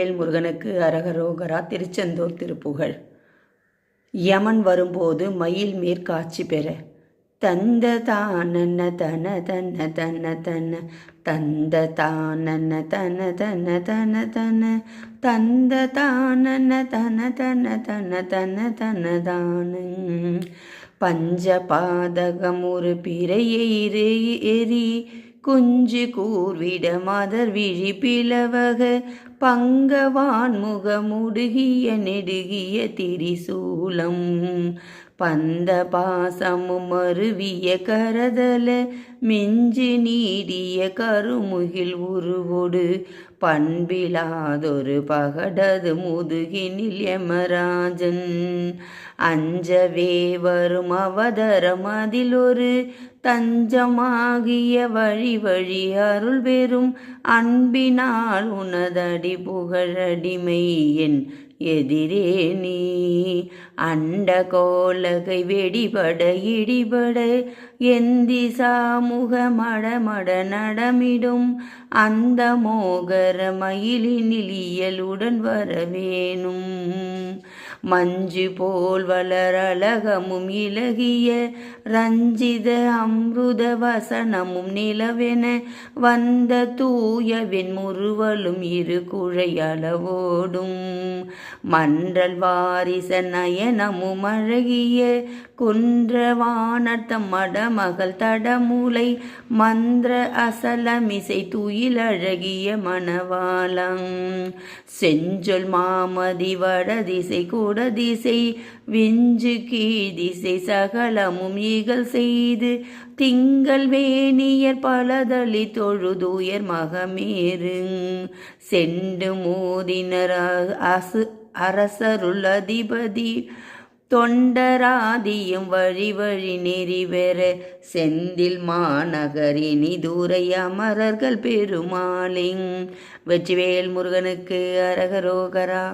முருகனுக்கு அரகரோகரா. திருச்செந்தூர் திருப்புகழ். யமன் வரும்போது மயில் மேற்காட்சி பெற தந்த தானன தன தன தன தன தந்த தானன தன தன தன தன தந்த தானன தன தன தன தன தன தான பஞ்ச பாதகம் ஒரு பிறையெறி எரி குஞ்சு கூர்விட மதர் விழி பிளவக பங்கவான் முகமுடுகிய நெடுகிய திரிசூலம் பந்த பாசமும் மருவிய கரதல மிஞ்சி நீடிய கருமுகில் உருவோடு பண்பிலாதொரு பகடது முதுகினில் யமராஜன் அஞ்சவே வரும் அவதரம் அதில் ஒரு தஞ்சமாகிய வழி வழி அருள் பெறும் அன்பினால் உனதடி புகழடிமை என் எதிரே நீ அண்ட கோலகை வெடிபட இடிபட எந்தி சாமுக மடமட நடமிடும் அந்த மோகர மயிலினில் இயலுடன் வரவேணும் மஞ்சு போல் வளரழகமும் இலகிய ரஞ்சித அம்ருத வசனமும் நிலவென வந்த தூய வெண்முறுவலும் இரு குழையளவோடும் மன்றல் வாரிச நயனமும் அழகிய குன்றவானர்த்தம் மடமகள் தடமூலை மந்திர அசலமிசை துயில் அழகிய மணவாளம் செஞ்சொல் மாமதி வடதிசை குடதிசை விஞ்சு கீழ்திசை சகலமும் ஈகல் செய்து திங்கள் வேணியர் பலதளி தொழுதுயர் மகமேறு செண்டு மோதினர் அரசருள் அதிபதி தொண்டராதியும் வழி வழி நெறிவெற செந்தில் மாநகரினி தூரை அமரர்கள் பெருமாளிங். வெற்றிவேல் முருகனுக்கு அரகரோகரா.